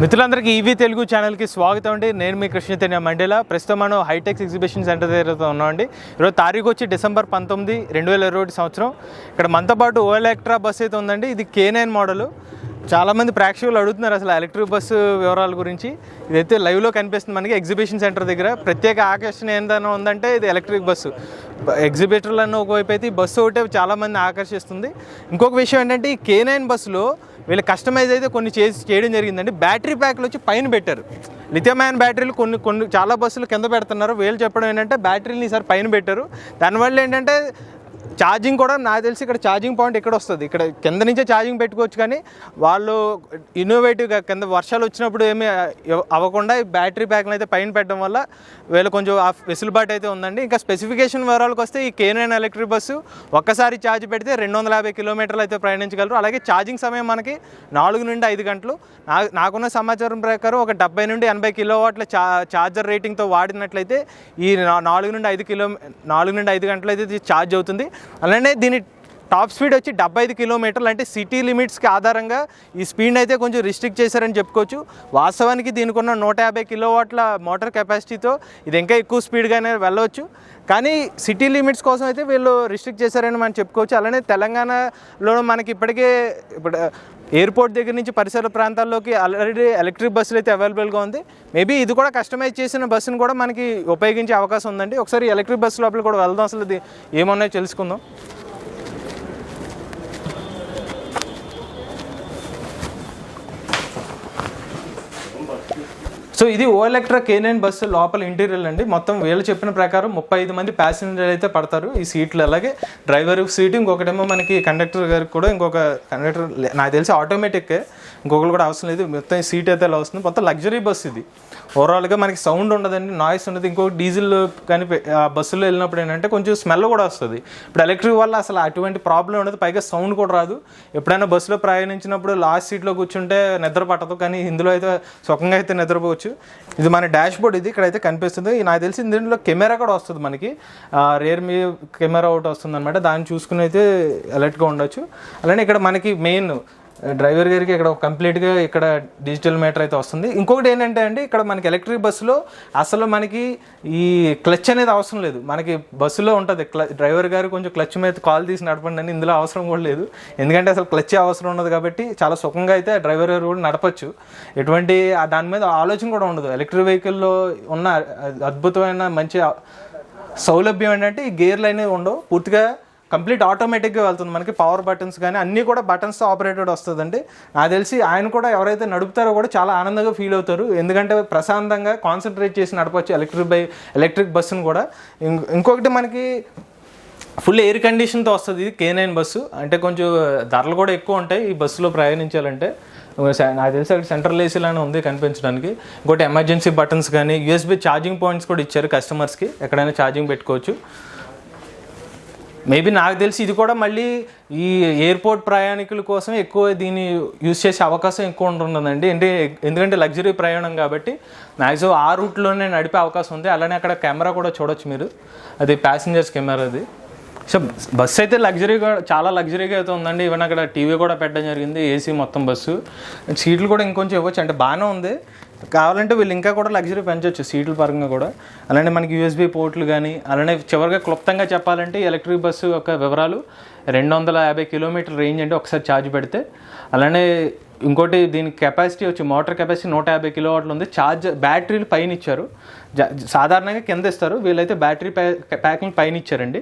మిత్రులందరికీ ఈవీ తెలుగు ఛానల్కి స్వాగతం అండి. నేను మీ కృష్ణ చైతన్య మండేలా. ప్రస్తుతం మనం హైటెక్స్ ఎగ్జిబిషన్ సెంటర్ దగ్గర ఉన్నామండి. ఈరోజు తారీఖు వచ్చి డిసెంబర్ 19, 2021 సంవత్సరం. ఇక్కడ మనతో పాటు ఎలక్ట్రా బస్సు అయితే ఉందండి. ఇది K9 మోడలు. చాలామంది ప్రేక్షకులు అడుగుతున్నారు అసలు ఎలక్ట్రిక్ బస్సు వివరాల గురించి. ఇదైతే లైవ్లో కనిపిస్తుంది మనకి ఎగ్జిబిషన్ సెంటర్ దగ్గర. ప్రత్యేక ఆకర్షణ ఏందన్నా ఉందంటే ఇది ఎలక్ట్రిక్ బస్సు. ఎగ్జిబిటర్లను ఒకవైపు అయితే ఈ బస్సు ఒకటే చాలామంది ఆకర్షిస్తుంది. ఇంకొక విషయం ఏంటంటే ఈ K9 బస్సులో వీళ్ళు కస్టమైజ్ అయితే కొన్ని చేయడం జరిగిందండి. బ్యాటరీ ప్యాక్లు వచ్చి పైన పెట్టారు. లిథియం అయాన్ బ్యాటరీలు కొన్ని చాలా బస్సులు కింద పెడుతున్నారు. వీళ్ళు చెప్పడం ఏంటంటే బ్యాటరీని ఈసారి పైన పెట్టారు. దానివల్ల ఏంటంటే ఛార్జింగ్ కూడా నాకు తెలిసి ఇక్కడ ఛార్జింగ్ పాయింట్ ఇక్కడ వస్తుంది. ఇక్కడ కింద నుంచే ఛార్జింగ్ పెట్టుకోవచ్చు. కానీ వాళ్ళు ఇన్నోవేటివ్గా కింద వర్షాలు వచ్చినప్పుడు ఏమీ అవ్వకుండా ఈ బ్యాటరీ ప్యాక్లు అయితే పైన పెట్టడం వల్ల వీళ్ళు కొంచెం ఆ వెసులుబాటు అయితే ఉందండి. ఇంకా స్పెసిఫికేషన్ వివరాలకు వస్తే ఈ K9 ఎలక్ట్రిక్ బస్సు ఒక్కసారి ఛార్జ్ పెడితే 250 కిలోమీటర్లు అయితే ప్రయాణించగలరు. అలాగే ఛార్జింగ్ సమయం మనకి 4 నుండి 5 గంటలు. నాకున్న సమాచారం ప్రకారం ఒక 70 నుండి 80 కిలోవాట్ల ఛార్జర్ రేటింగ్తో వాడినట్లయితే ఈ 4 నుండి 5 గంటలు అయితే ఛార్జ్ అవుతుంది. అలానే దీని టాప్ స్పీడ్ వచ్చి 75 కిలోమీటర్లు. అంటే సిటీ లిమిట్స్కి ఆధారంగా ఈ స్పీడ్ అయితే కొంచెం రిస్ట్రిక్ట్ చేశారని చెప్పుకోవచ్చు. వాస్తవానికి దీనికి ఉన్న 150 కిలోవాట్ల మోటార్ కెపాసిటీతో ఇది ఇంకా ఎక్కువ స్పీడ్గానే వెళ్ళవచ్చు. కానీ సిటీ లిమిట్స్ కోసం అయితే వీళ్ళు రిస్ట్రిక్ట్ చేశారని మనం చెప్పుకోవచ్చు. అలానే తెలంగాణలో మనకి ఇప్పుడు ఎయిర్పోర్ట్ దగ్గర నుంచి పరిసర ప్రాంతాల్లోకి ఆల్రెడీ ఎలక్ట్రిక్ బస్సులు అయితే అవైలబుల్గా ఉంది. మేబీ ఇది కూడా కస్టమైజ్ చేసిన బస్సును కూడా మనకి ఉపయోగించే అవకాశం ఉందండి. ఒకసారి ఎలక్ట్రిక్ బస్సు లోపల కూడా వెళ్దాం, అసలు ఇది ఏమున్నాయో తెలుసుకుందాం. సో ఇది ఎలక్ట్రా K9 బస్సు లోపల ఇంటీరియర్ అండి. మొత్తం వీళ్ళు చెప్పిన ప్రకారం 35 మంది ప్యాసింజర్లు అయితే పడతారు ఈ సీట్లు. అలాగే డ్రైవర్ సీటు, ఇంకొకటేమో మనకి కండక్టర్ గారికి కూడా ఇంకొక కండక్టర్ నాకు తెలిసి ఆటోమేటిక్, ఇంకొకరు కూడా అవసరం లేదు. మొత్తం సీట్ అయితే అలా వస్తుంది. మొత్తం లగ్జరీ బస్సు ఇది. ఓవరాల్గా మనకి సౌండ్ ఉండదండి, నాయిస్ ఉండదు. ఇంకొక డీజిల్ కానీ బస్సులో వెళ్ళినప్పుడు ఏంటంటే కొంచెం స్మెల్ కూడా వస్తుంది. ఇప్పుడు ఎలక్ట్రిక్ వల్ల అసలు అటువంటి ప్రాబ్లం ఉండదు. పైగా సౌండ్ కూడా రాదు. ఎప్పుడైనా బస్సులో ప్రయాణించినప్పుడు లాస్ట్ సీట్లో కూర్చుంటే నిద్ర పట్టదు, కానీ ఇందులో అయితే సుఖంగా అయితే నిద్రపోవచ్చు. ఇది మన డాష్ బోర్డ్, ఇది ఇక్కడైతే కనిపిస్తుంది. నాకు తెలిసి దీంట్లో కెమెరా కూడా వస్తుంది మనకి. రియర్ మీ కెమెరా ఒకటి వస్తుంది అనమాట. దాన్ని చూసుకుని అయితే అలర్ట్గా ఉండొచ్చు. అలానే ఇక్కడ మనకి మెయిన్ డ్రైవర్ గారికి ఇక్కడ కంప్లీట్గా ఇక్కడ డిజిటల్ మీటర్ అయితే వస్తుంది. ఇంకొకటి ఏంటంటే అండి, ఇక్కడ మనకి ఎలక్ట్రిక్ బస్సులో అసలు మనకి ఈ క్లచ్ అనేది అవసరం లేదు. మనకి బస్సులో ఉంటుంది డ్రైవర్ గారు కొంచెం క్లచ్ మీద కాల్ తీసి నడపండి అని. ఇందులో అవసరం కూడా లేదు, ఎందుకంటే అసలు క్లచ్ అవసరం ఉండదు కాబట్టి చాలా సుఖంగా అయితే డ్రైవర్ గారు కూడా నడపచ్చు. ఎటువంటి దాని మీద ఆలోచన కూడా ఉండదు. ఎలక్ట్రిక్ వెహికల్లో ఉన్న అద్భుతమైన మంచి సౌలభ్యం ఏంటంటే ఈ గేర్లు అనేవి ఉండవు. పూర్తిగా కంప్లీట్ ఆటోమేటిక్గా వెళ్తుంది. మనకి పవర్ బటన్స్ కానీ అన్నీ కూడా బటన్స్తో ఆపరేటెడ్ వస్తుందండి. నాకు తెలిసి ఆయన కూడా ఎవరైతే నడుపుతారో కూడా చాలా ఆనందంగా ఫీల్ అవుతారు, ఎందుకంటే ప్రశాంతంగా కాన్సన్ట్రేట్ చేసి నడపచ్చు ఎలక్ట్రిక్ బస్సును కూడా. ఇంకొకటి మనకి ఫుల్ ఎయిర్ కండిషన్తో వస్తుంది ఇది K9 బస్సు. అంటే కొంచెం ధరలు కూడా ఎక్కువ ఉంటాయి ఈ బస్సులో ప్రయాణించాలంటే. నాకు తెలిసి అక్కడ సెంట్రల్ ఏసీలానే ఉంది కనిపించడానికి. ఇంకోటి ఎమర్జెన్సీ బటన్స్ కానీ USB ఛార్జింగ్ పాయింట్స్ కూడా ఇచ్చారు కస్టమర్స్కి, ఎక్కడైనా ఛార్జింగ్ పెట్టుకోవచ్చు. మేబీ నాకు తెలిసి ఇది కూడా మళ్ళీ ఈ ఎయిర్పోర్ట్ ప్రయాణికుల కోసం ఎక్కువ దీన్ని యూజ్ చేసే అవకాశం ఎక్కువ ఉంటుందండి. ఎందుకంటే లగ్జరీ ప్రయాణం కాబట్టి మ్యాక్సిమం ఆ రూట్లోనే నడిపే అవకాశం ఉంది. అలానే అక్కడ కెమెరా కూడా చూడొచ్చు మీరు, అది ప్యాసింజర్స్ కెమెరా అది. సో బస్సు అయితే లగ్జరీగా, చాలా లగ్జరీగా అయితే ఉందండి. ఈవెన్ అక్కడ టీవీ కూడా పెట్టడం జరిగింది, ఏసీ మొత్తం బస్సు. సీట్లు కూడా ఇంకొంచెం ఇవ్వచ్చు, అంటే బాగానే ఉంది. కావాలంటే వీళ్ళు ఇంకా కూడా లగ్జరీ పెంచవచ్చు సీట్ల పరంగా కూడా. అలానే మనకి USB పోర్ట్లు కానీ, అలానే చివరిగా క్లుప్తంగా చెప్పాలంటే ఎలక్ట్రిక్ బస్సు యొక్క వివరాలు 250 కిలోమీటర్ రేంజ్ అంటే ఒకసారి ఛార్జ్ పెడితే. అలానే ఇంకోటి దీని కెపాసిటీ వచ్చి మోటార్ కెపాసిటీ 150 కిలోవాట్లు ఉంది. బ్యాటరీలు పైన ఇచ్చారు, సాధారణంగా కింద ఇస్తారు, వీళ్ళైతే బ్యాటరీ ప్యాకింగ్ పైన ఇచ్చారండి.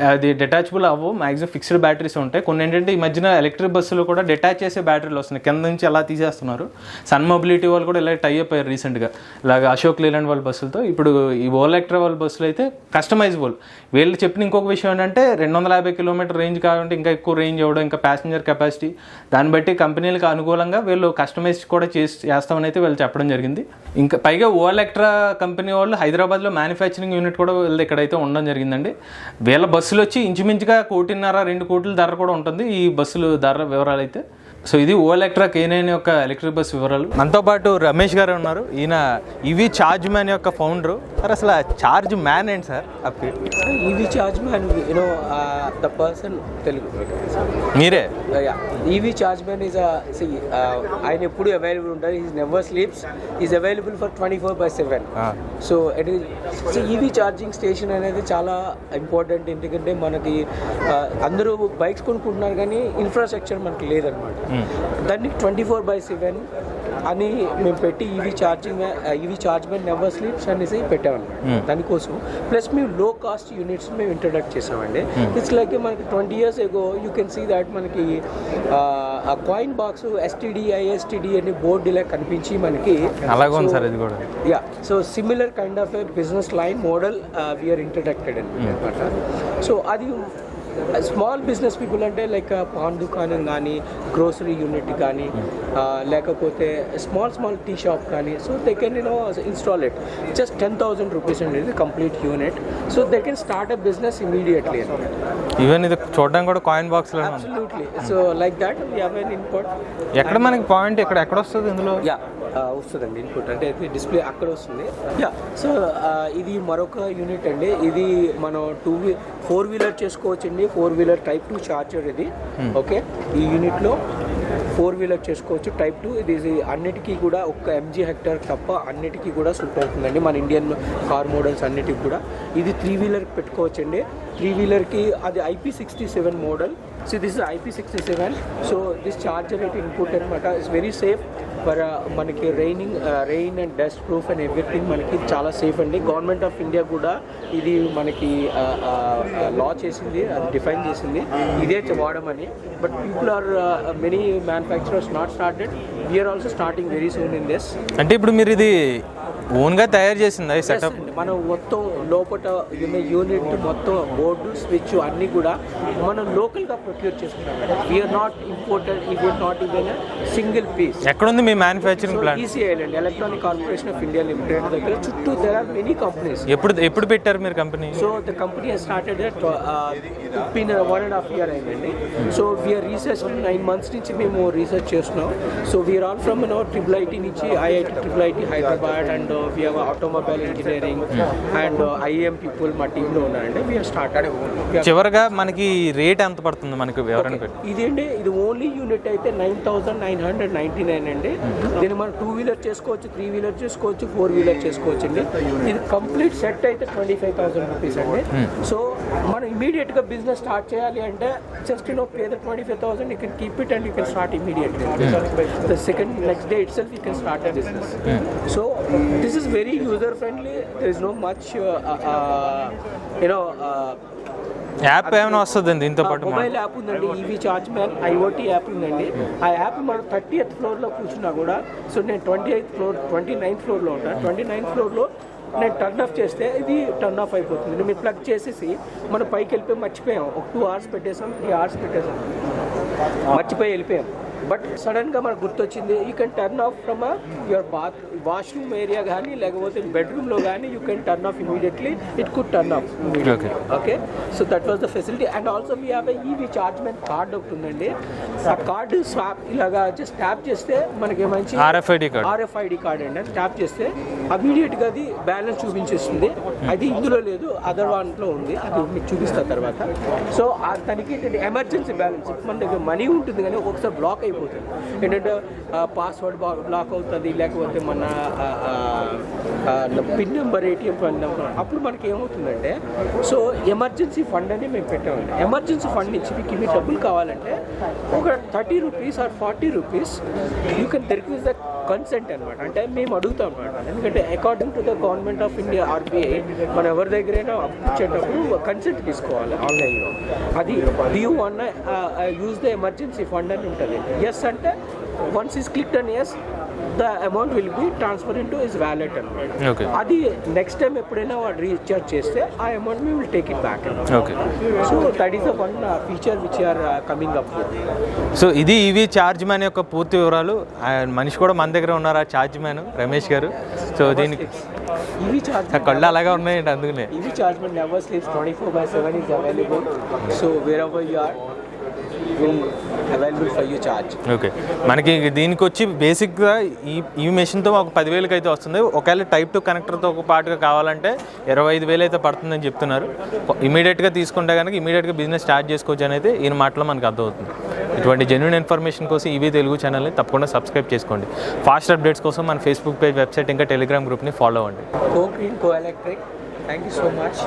అది డిటాచబుల్ అవ్వవు, మ్యాక్సిమం ఫిక్స్డ్ బ్యాటరీస్ ఉంటాయి. కొన్ని ఏంటంటే ఈ మధ్యన ఎలక్ట్రిక్ బస్సులు కూడా డిటాచ్ చేసే బ్యాటరీలు వస్తున్నాయి, కింద నుంచి అలా తీసేస్తున్నారు. సన్ మొబిలిటీ వాళ్ళు కూడా ఇలా టై అప్ అయ్యారు రీసెంట్గా, ఇలాగ అశోక్ లేలాండ్ వాళ్ళ బస్సులతో. ఇప్పుడు ఈ ఎలక్ట్రా వాళ్ళ బస్సులు అయితే కస్టమైజబుల్. వీళ్ళు చెప్పిన ఇంకొక విషయం ఏంటంటే 250 కిలోమీటర్ రేంజ్ కావాలంటే ఇంకా ఎక్కువ రేంజ్ అవ్వడం, ఇంకా ప్యాసింజర్ కెపాసిటీ దాన్ని బట్టి కంపెనీలకు అనుకూలంగా వీళ్ళు కస్టమైజ్ కూడా చేస్తామని అయితే వీళ్ళు చెప్పడం జరిగింది. ఇంకా పైగా ఎలక్ట్రా కంపెనీ వాళ్ళు హైదరాబాద్లో మ్యానుఫ్యాక్చరింగ్ యూనిట్ కూడా వీళ్ళు ఇక్కడైతే ఉండడం జరిగిందండి. వీళ్ళ బస్సులు వచ్చి ఇంచుమించుగా 1.5-2 కోట్ల ధర కూడా ఉంటుంది ఈ బస్సులు ధర వివరాలు అయితే. సో ఇది ఓఎలెక్ట్రా K9 యొక్క ఎలక్ట్రిక్ బస్ వివరాలు. మనతో పాటు రమేష్ గారు ఉన్నారు. ఈయన ఈవీ చార్జ్ మ్యాన్ యొక్క ఫౌండరు. సార్ అసలు చార్జ్ మ్యాన్ ఏంటి sir? EV charge man the person Telugu మీరే? ఈవీ చార్జ్ మ్యాన్ ఈజ్ ఆయన ఎప్పుడు అవైలబుల్ ఉంటారు. Is never sleeps, is available for 24/7. So it is EV charging station అనేది చాలా ఇంపార్టెంట్. ఎందుకంటే మనకి అందరూ బైక్స్ కొనుక్కుంటున్నారు కానీ ఇన్ఫ్రాస్ట్రక్చర్ మనకి లేదనమాట. దాన్ని 24/7 అని మేము పెట్టి EV charge man never sleeps అనేసి పెట్టామన్నమాట. దానికోసం ప్లస్ మేము లో కాస్ట్ యూనిట్స్ మేము ఇంట్రడక్ట్ చేసామండి. ఇట్స్ లైక్ మనకి 20 years ago you can see that మనకి కాయిన్ బాక్స్ STD ISTD అని బోర్డు ఇలా కనిపించి మనకి so similar kind of a business line model we are introducted అనమాట. సో అది స్మాల్ బిజినెస్ పీపుల్ అంటే లైక్ పాన్ దుకాణం కానీ, గ్రోసరీ యూనిట్ కానీ, లేకపోతే స్మాల్ టీ షాప్ కానీ, so they can install it just 10,000 rupees అనేది complete unit. So they can start a business immediately అనమాట. ఈవెన్ ఇది చూడడం కూడా కాయిన్ బాక్స్ లో absolutely. So like that we have an input. ఎక్కడ మనకి పాయింట్ ఎక్కడ వస్తుంది ఇందులో? వస్తుందండి ఇన్పుట్ అంటే డిస్ప్లే అక్కడ వస్తుంది. సో ఇది మరొక యూనిట్ అండి. ఇది మనం 4-wheeler చేసుకోవచ్చండి. 4-wheeler Type 2 చార్జర్ ఇది. ఓకే, ఈ యూనిట్లో 4-wheeler చేసుకోవచ్చు Type 2. ఇది అన్నిటికీ కూడా ఒక్క MG హెక్టర్ తప్ప అన్నిటికీ కూడా సూట్ అవుతుందండి మన ఇండియన్ కార్ మోడల్స్ అన్నిటికీ కూడా. ఇది 3-wheeler పెట్టుకోవచ్చండి. 3-wheelerకి అది IP67 model. So this is IP67. So this charger అయితే ఇన్పుట్ అనమాట. ఇట్స్ వెరీ సేఫ్ ఫర్ మనకి rain and dust proof and everything మనకి చాలా సేఫ్ అండి. గవర్నమెంట్ ఆఫ్ ఇండియా కూడా ఇది మనకి లా చేసింది, అది డిఫైన్ చేసింది ఇదే వాడమని. But people are many manufacturers not started. We are also starting very soon in this. అంటే ఇప్పుడు మీరు ఇది ఓన్గా తయారు చేసింది సెటప్? మనం మొత్తం లోపల యూనిట్ మొత్తం బోర్డు స్విచ్ అన్నీ కూడా మనం లోకల్గా ప్రొక్యూర్ చేసుకుంటాం. We are not imported, we are not even single piece. ఎక్కడుంది మీ మ్యానుఫ్యాక్చరింగ్ ప్లాంట్? ECIL అండి, electronic corporation of India limited దగ్గర. చుట్టూ దేర్ ఆర్ మెనీ కంపెనీస్. ఎప్పుడు పెట్టారు మీరు company? So the company started 1.5 years అయిందండి. సో వీఆర్ రీసెర్చ్ 9 months నుంచి మేము రీసెర్చ్ చేస్తున్నాం. So we are all from IIT నుంచి IIT Hyderabad and we have automobile engineering and IIM people మా టీంలో ఉన్నారండి. we have started. చివరగా మనకి రేట్ ఎంత పడుతుంది మనకి వివరణ పెట్టి? ఇదేంటి, ఇది ఓన్లీ యూనిట్ అయితే 9,999 అండి. దీన్ని మనం 2-wheeler చేసుకోవచ్చు, 3-wheeler చేసుకోవచ్చు, 4-wheeler చేసుకోవచ్చు అండి. ఇది కంప్లీట్ సెట్ అయితే 25,000 rupees అండి. సో మనం ఇమీడియట్ గా బిజినెస్ స్టార్ట్ చేయాలి అంటే just pay the 25,000, you can keep it and you can start immediately. The next day itself you can start a business. So this is very user friendly. There is no much app ఏమైనా వస్తుంది దీంతో పాటు? Mobile app ఉందండి, EV charge man IoT app ఉందండి. ఆ app మనం 30th floor లో కూర్చున్నా కూడా, సో నేను 29th floor లో ఉంటాను. 29th floor లో నేను టర్న్ ఆఫ్ చేస్తే ఇది టర్న్ ఆఫ్ అయిపోతుంది. మీరు ప్లగ్ చేసేసి మనం పైకి వెళ్ళిపోయి మర్చిపోయాం, ఒక 2 hours పెట్టేసాం, 3 hours పెట్టేసాం, మర్చిపోయి వెళ్ళిపోయాం. బట్ సడన్గా మనకు గుర్తొచ్చింది, you can turn off from your washroom area కానీ లేకపోతే బెడ్రూమ్లో కానీ you can turn off immediately. It could turn off immediately. Okay, so that was the facility. And also we have EV charge man card ఒకటి ఉందండి. ఆ card swap ఇలాగా just tap చేస్తే మనకి మంచి RFID కార్డ్ అండి. అది ట్యాప్ చేస్తే ఇమీడియట్గా అది బ్యాలెన్స్ చూపించేస్తుంది. అది ఇందులో లేదు, అదర్ వాన్లో ఉంది, అది మీకు చూపిస్తా తర్వాత. సో దానికి ఎమర్జెన్సీ బ్యాలెన్స్, మన దగ్గర మనీ ఉంటుంది కానీ ఒక్కొక్కసారి బ్లాక్ అయిపోతుంది. ఏంటంటే పాస్వర్డ్ బ్లాక్ అవుతుంది, లేకపోతే మన pin number, ATM pin number. అప్పుడు మనకి ఏమవుతుందంటే, సో ఎమర్జెన్సీ ఫండ్ అని మేము పెట్టామండి. ఎమర్జెన్సీ ఫండ్ నుంచి మీకు ఇవి డబ్బులు కావాలంటే ఒక 30 rupees or 40 rupees you can request the consent అనమాట. అంటే మేము అడుగుతాం అనమాట. ఎందుకంటే according to the government of India RBI మనం ఎవరి దగ్గరైనా ఇచ్చేటప్పుడు కన్సెంట్ తీసుకోవాలి ఆన్లైన్లో. అది do you want use the emergency fund అని ఉంటుంది. ఎస్ అంటే once is clicked and yes the amount will be transfer in to his wallet అనమాట. అది నెక్స్ట్ టైం ఎప్పుడైనా వాడు రీఛార్జ్ చేస్తే ఆ అమౌంట్ మీ will take it back. So that is the one feature which are coming up. So ఇది EV charge man యొక్క పూర్తి వివరాలు. మనిషి కూడా మన దగ్గర ఉన్నారు, ఆ చార్జ్ మ్యాన్ రమేష్ గారు. సో దీనికి ఈవీ చార్జ్ కళ్ళు అలాగే ఉన్నాయండి, అందుకనే EV charge man never sleeps, 24/7 is available. So wherever you are will available for you charge. Okay, మనకి దీనికి వచ్చి బేసిక్గా ఈ మెషిన్తో ఒక 10,000కి అయితే వస్తుంది. ఒకవేళ టైప్ 2 కనెక్టర్తో ఒక పాటుగా కావాలంటే 25,000 అయితే పడుతుందని చెప్తున్నారు. ఇమీడియట్గా తీసుకుంటే కనుక ఇమీడియట్గా బిజినెస్ స్టార్ట్ చేసుకోవచ్చు అనేది ఈయన మాటలో మనకు అర్థమవుతుంది. ఇటువంటి జెన్యున్ ఇన్ఫర్మేషన్ కోసం ఈవీ తెలుగు ఛానల్ని తప్పకుండా సబ్స్క్రైబ్ చేసుకోండి. ఫాస్ట్ అప్డేట్స్ కోసం మన ఫేస్బుక్ పేజ్, వెబ్సైట్, ఇంకా టెలిగ్రామ్ గ్రూప్ని ఫాలో అవ్వండి. Go Green, Go Electric. Thank you so much.